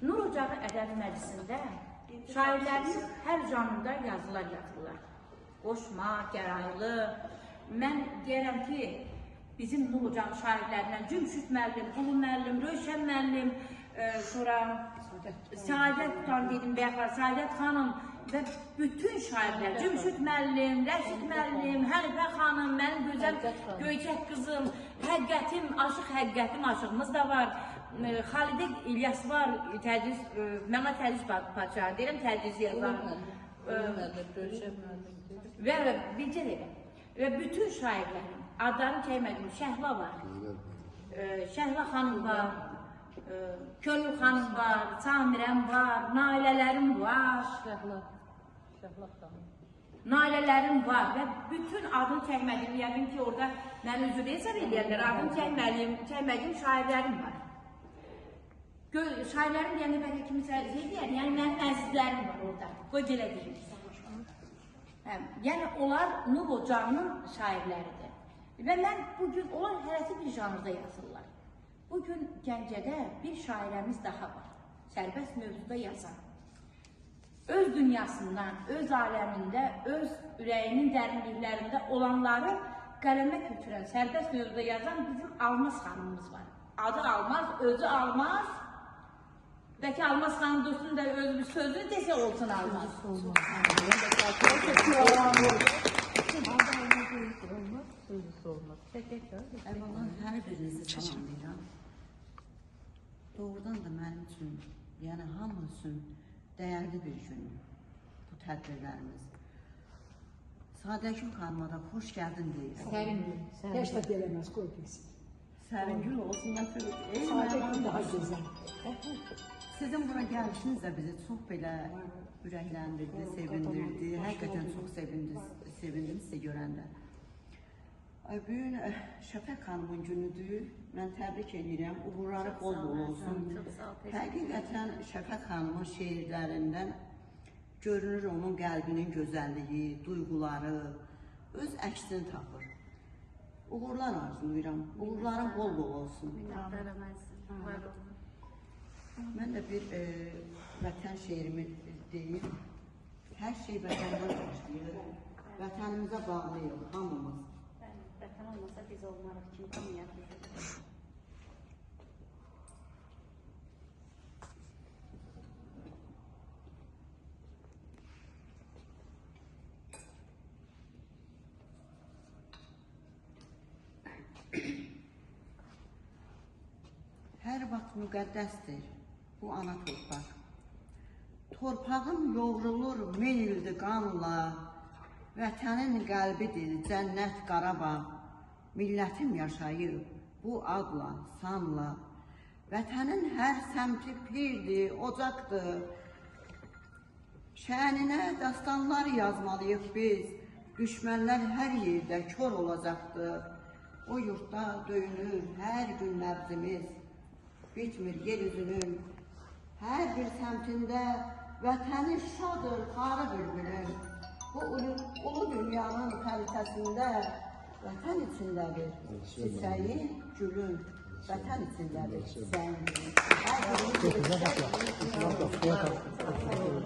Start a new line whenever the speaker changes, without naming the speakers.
Nur Ocağı Ədəbi Məclisində şairlərimiz hər janrda yazılar yazırlar. Qoşma, gəraylı. Mən deyərəm ki, bizim Nur Ocağı şairlərindən Cümşüd müəllim, Ulu müəllim, Rövşən müəllim, sonra Səadət tutan dedim bəyəxar, Səadət xanım və bütün şairlər, Cümşüd müəllim, Rəşid müəllim, Hənifə xanım, mənim gözəl Göyçək qızım, Həqiqətim, Həqiqətim aşığımız da var. Xalidə İlyas var, mənə tədris padişahı deyirəm, tədris yazan. Və bilcə deyirəm. Və bütün şairlərin adlarını çəkmədim, Şəhla var, Şəhla xanım var, Könül xanım var, Samirəm var, Nailələrim var, Nailələrim var və bütün adını çəkmədim, yəqin ki, orada mən üzr hesab edirlər, adını çəkmədiyim şairlərim var. Şairlərim deyəndə bəlkə kimisə deyər, yəni mənim əzizlərim var orada, qoy belə deyim. Yəni onlar Nur Ocağının şairləridir. Və mən bugün, onlar hərəsi bir janrda yazırlar. Bugün Gəncədə bir şairəmiz daha var, sərbəst mövzuda yazan. Öz dünyasından, öz aləmində, öz ürəyinin dərinliklərində olanları qələmə köçürən, sərbəst mövzuda yazan bizim Almaz xanımımız var. Adı Almaz, özü Almaz. Bəlkə Almaz xanım dostun da öz bir sözünü desə olsun Almaz.
Hər birinizi salamlayıram. Doğrudan da mənim üçün, yəni hamı üçün dəyərli bir gün bu tədbirlərimiz. Sadəgül xanıma da xoş gəldin deyirəm.
Səringül. Heç də deyiləməz, qoy bilsin.
Səringül olsun,
Sadəgül daha gözəl.
Sizin bura gəlişiniz də bizi çox belə ürəkləndirdi, sevindirdi. Həqiqətən çox sevindim sizi görəndə. Bugün Şəfək xanımın günüdür. Mən təbrik edirəm. Uğurları bol-bol olsun. Həqiqətən Şəfək xanımın şeirlərindən görünür onun qəlbinin gözəlliyi, duyğuları, öz əksini tapır. Uğurlar arzulayıram. Uğurların bol-bol olsun. Mən də bir vətən şeirimi deyim. Hər şey vətəndən başlayır. Vətənimizə bağlıyıq hamımız.
Vətən olmasa biz olmarıq, kim dünyada.
Hər vaxt müqəddəsdir bu ana torpaq. Torpağım yoğrulur min ildir qanla, vətənin qəlbidir cənnət Qarabağ. Millətim yaşayır bu adla, sanla. Vətənin hər səmti pirdir, ocaqdır. Şəninə dastanlar yazmalıyıq biz, düşmənlər hər yerdə kör olacaqdır. O yurtda döyünür hər gün nəbzimiz, bitmir yeryüzünün hər bir səmtində vətəni şadır xarı bülbülün. Bu ulu dünyanın xəritəsində vətən içindədir çiçəyin, gülün. Vətən içindədir çiçəyin, gülün.